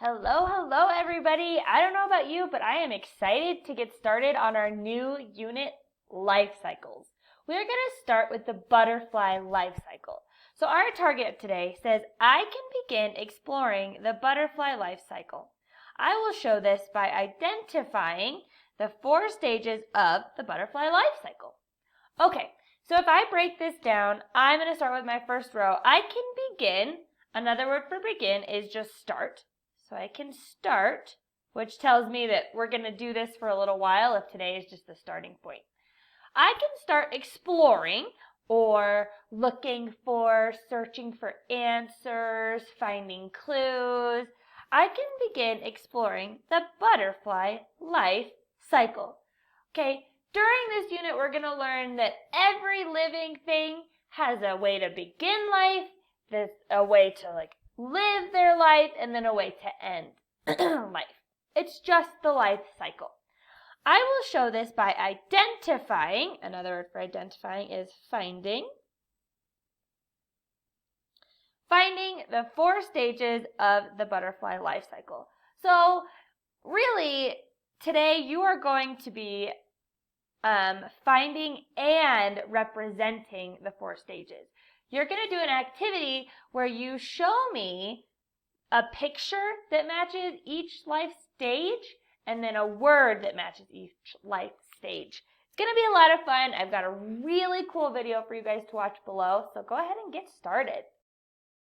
Hello everybody. I don't know about you, but I am excited to get started on our new unit, life cycles. We are going to start with the butterfly life cycle. So our target today says, I can begin exploring the butterfly life cycle. I will show this by identifying the 4 stages of the butterfly life cycle. Okay, so if I break this down, I'm going to start with my first row. I can begin. Another word for begin is just start. So I can start, which tells me that we're going to do this for a little while if today is just the starting point. I can start exploring or looking for, searching for answers, finding clues. I can begin exploring the butterfly life cycle. Okay, during this unit, we're going to learn that every living thing has a way to begin life, there's a way to live their life, and then a way to end life. It's just the life cycle. I will show this by identifying, another word for identifying is finding. Finding the 4 stages of the butterfly life cycle. So really, today you are going to be finding and representing the 4 stages. You're going to do an activity where you show me a picture that matches each life stage and then a word that matches each life stage. It's going to be a lot of fun. I've got a really cool video for you guys to watch below, so go ahead and get started.